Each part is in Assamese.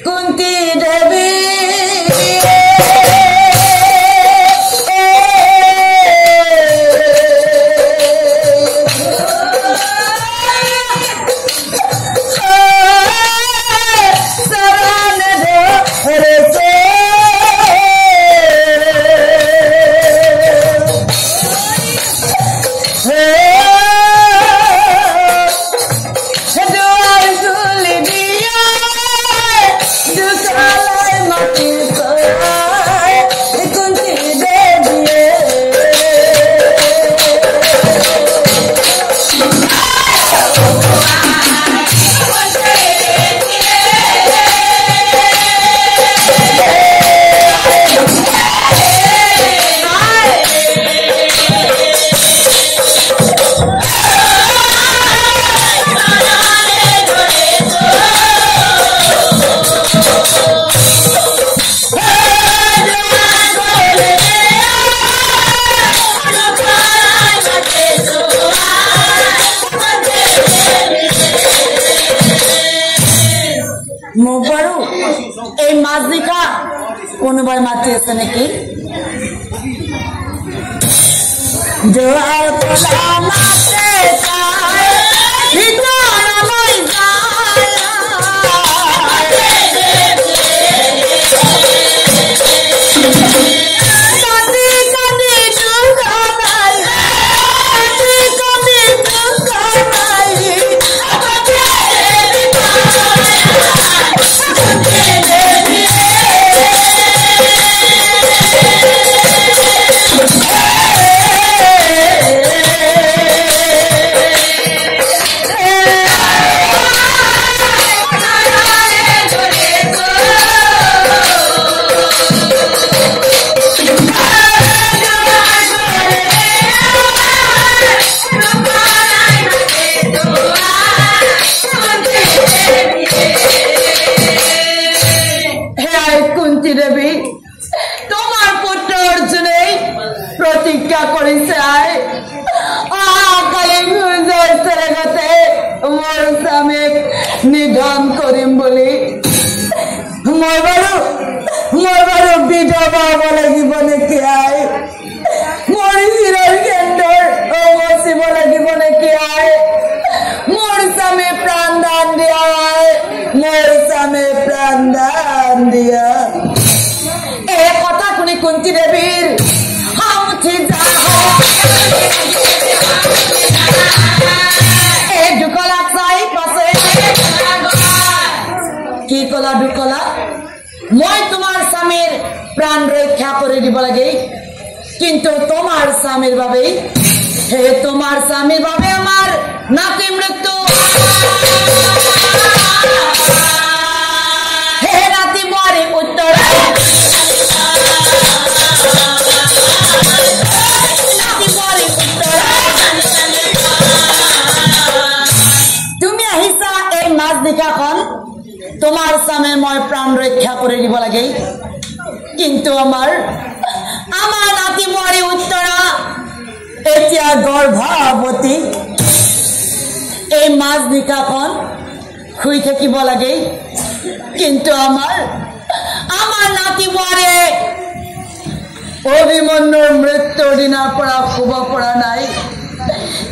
কুন্তি দেবী এই মাছ দেখা কোনোবাই মাতি আছে নাকি? জোয়ার তোলা মাছে যায় ভিতর লই যায় কাঁদি কাঁদি দুঃখা নাই কাঁদি কাঁদি দুঃখা নাই দেবী তোমার পুত্র অর্জুনে প্রতিজ্ঞা করেছে মোর স্বামীক নিধন করিম বলি মই বাৰু বিধৱা হব লাগিব নেকি আই? মোৰ শিৰৰ কেন্দ্ৰৰ মচিব লাগিব নেকি আই? মোৰ স্বামী প্ৰাণদান দিয়া আই, মোৰ স্বামী প্ৰাণদান দিয়া। এই কথা শুনি কুন্তি দেৱীৰ হাম উঠি এই দুকলা চাই পাছে কি কলা দুকলা? মই তোমাৰ স্বামীৰ প্ৰাণ ৰক্ষা কৰি দিব লাগে, কিন্তু তোমাৰ স্বামীৰ বাবে তোমাৰ স্বামীৰ বাবে আমাৰ নাতি মৃত্যু। হে নাতি মৰে উত্তৰ তুমি আহিছা এই মাছ দেখাখন তোমাৰ স্বামী মই প্ৰাণ ৰক্ষা কৰি দিব লাগে, কিন্তু আমাৰ নাতি মৰে উত্তৰা এতিয়া গৰ্ভৱতী। এই মাছ দেখাখন শুই থাকিব লাগে, কিন্তু আমাৰ নাতি মৰে অভিমন্যুৰ মৃত্যুৰ দিনাৰ পৰা শুব পৰা নাই।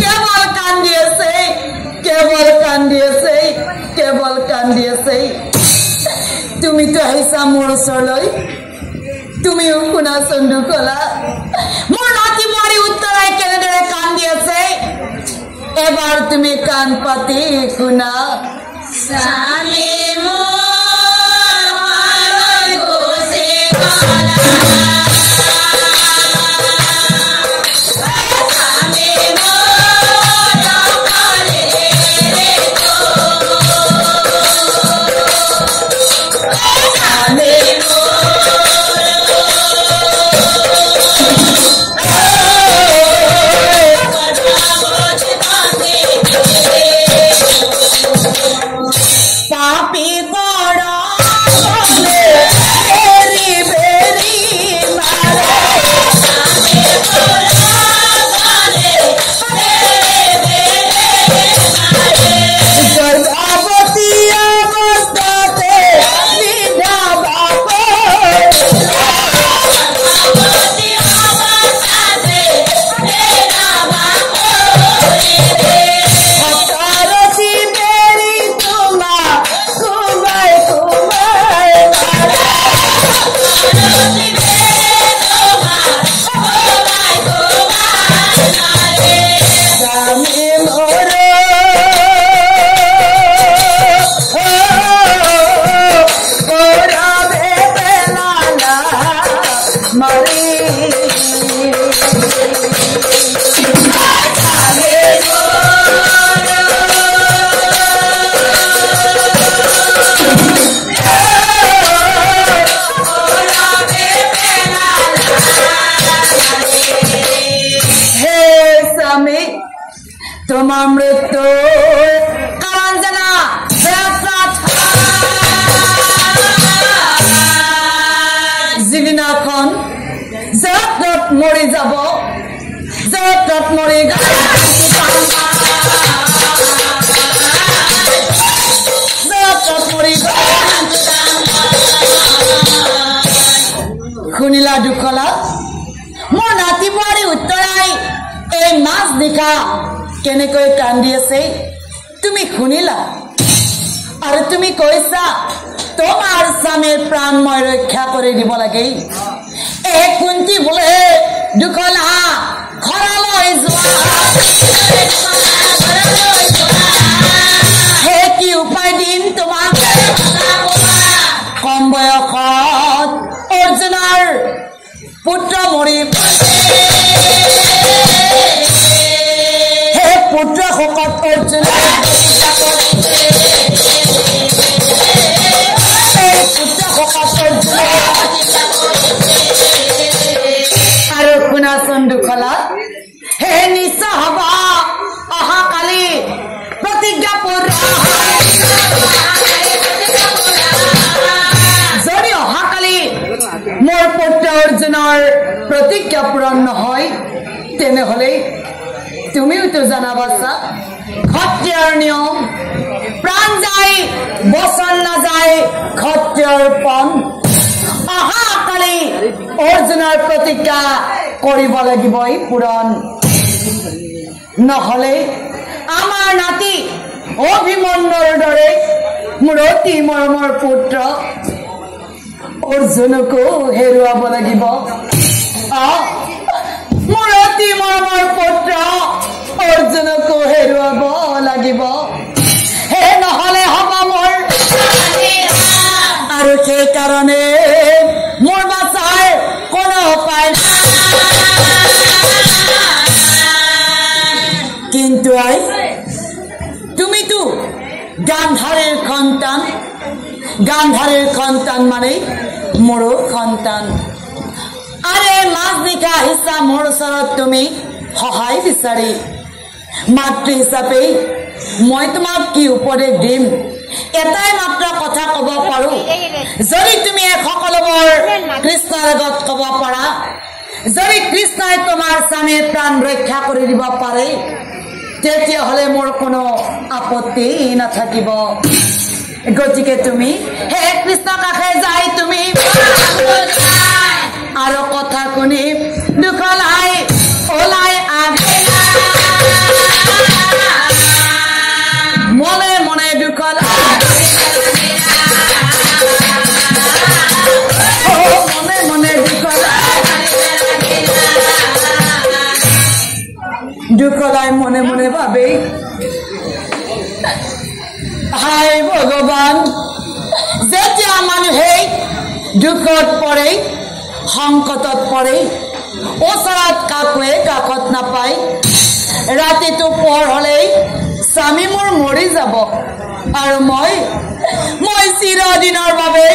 কেৱল কান্দি আছে, কেৱল কান্দি আছে, কেৱল কান্দি আছে। তুমিতো আহিছা মোৰ ওচৰলৈ, তুমিও শুনাচোন দুকলা, মোৰ নাতি মৰি উত্তৰাই কেনেদৰে কান্দি আছে এবাৰ তুমি কাণ পাতি শুনা। স্বামী পাপি তোমাৰ মৃত্যু কাৰণ জানা যিদিনাখন য'ত মৰি যাব য'ত মৰি শুনিলা দুখলা মোৰ নাতি বোৱাৰী উত্তৰাই এই মাছ নিশা কেনেকৈ কান্দি আছে তুমি শুনিলা আৰু তুমি কৈছা তোমাৰ স্বামীৰ প্ৰাণ মই ৰক্ষা কৰি দিব লাগে এই কুন্তি বোলে দুখলা ঘৰলৈ যোৱা হে কি উপায় দিম তোমাক কম বয়সত অৰ্জুনৰ পুত্ৰ মৰি হে পুত্ৰ শোকত অৰ্জুন আৰু শুনাচোন দুখলা হে নিশ্চয় হব অহাকালি প্ৰতিজ্ঞা যদি অহাকালি মোৰ পুত্ৰ অৰ্জুনৰ প্ৰতিজ্ঞা পূৰণ নহয় তেনেহলে তুমিওতো জানাবাছা ক্ষত্ৰিয়ৰ নিয়ম প্ৰাণ যায় বচন নাযায় ক্ষত্ৰিয়ৰ পণ অহাকালি অৰ্জুনৰ প্ৰতিজ্ঞা কৰিব লাগিবই পূৰণ নহলে আমাৰ নাতি অভিমন্যুৰ দৰে মোৰ অতি মৰমৰ পুত্ৰ অৰ্জুনকো হেৰুৱাব লাগিব মোৰ অতি মৰমৰ পুত্ৰ অৰ্জুনকো হেৰুৱাব লাগিব হে নহলে হ'ব মোৰ আৰু সেইকাৰণে মোৰ বাচাৰ কোনো উপায় কিন্তু তুমিতো গান্ধাৰীৰ সন্তান মানে মোৰো সন্তান আৰে মাছ নিশা আহিছা মোৰ ওচৰত তুমি সহায় বিচাৰি মাতৃ হিচাপে মই তোমাক কি উপদেশ দিম এটাই মাত্ৰ কথা ক'ব পাৰো যদি তুমি সকলোবোৰ কৃষ্ণৰ আগত ক'ব পাৰা যদি কৃষ্ণই তোমাৰ স্বামীৰ প্ৰাণ ৰক্ষা কৰি দিব পাৰে তেতিয়াহ'লে মোৰ কোনো আপত্তি নাথাকিব গতিকে তুমি হে কৃষ্ণ কাষে যাই তুমি আৰু কথা শুনি দুখলাই ওলাই মনে মনে দুখলাই মনে মনে দুখলাই মনে মনে ভাবে হায় ভগৱান যেতিয়া মানুহে দুখত পৰে সংকটত পৰে ওচৰত কাকোৱে কাষত নাপায় ৰাতিটো পৰ হলেই স্বামী মোৰ মৰি যাব আৰু মই চিৰদিনৰ বাবে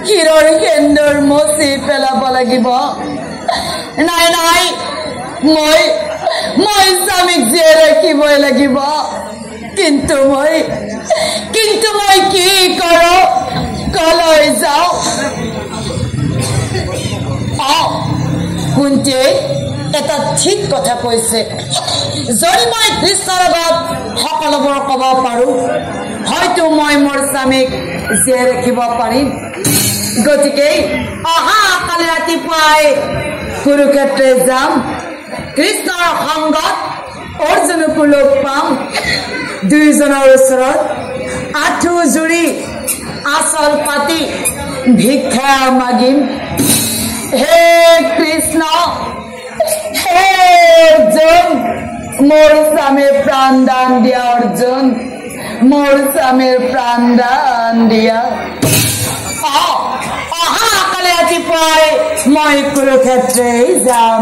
শিৰৰ সেন্দুৰ মচি পেলাব লাগিব নাই নাই মই স্বামীক জীয়াই ৰাখিবই লাগিব কিন্তু মই কি কৰো কলৈ যাওঁ কুন্তীয়ে এটা ঠিক কথা কৈছে যদি মই কৃষ্ণৰ আগত সকলোবোৰ ক'ব পাৰো হয়তো মই মোৰ স্বামীক জীয়াই ৰাখিব পাৰিম গতিকে অহাকালি ৰাতিপুৱাই কুৰুক্ষেত্ৰ যাম কৃষ্ণৰ সংগত অৰ্জুনকো লগ পাম দুইজনৰ ওচৰত আঁঠু জুৰি আচল পাতি ভিক্ষা মাগিম হে কৃষ্ণ হে অৰ্জুন মোৰ স্বামীৰ প্ৰাণ দান দিয়া অৰ্জুন মোৰ স্বামীৰ প্ৰাণ দান দিয়া অহাকালি ৰাতিপুৱাই মই কুৰুক্ষেত্ৰই যাম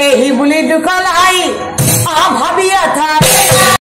এই বুলি দুখলাই ভাবিয়া থাক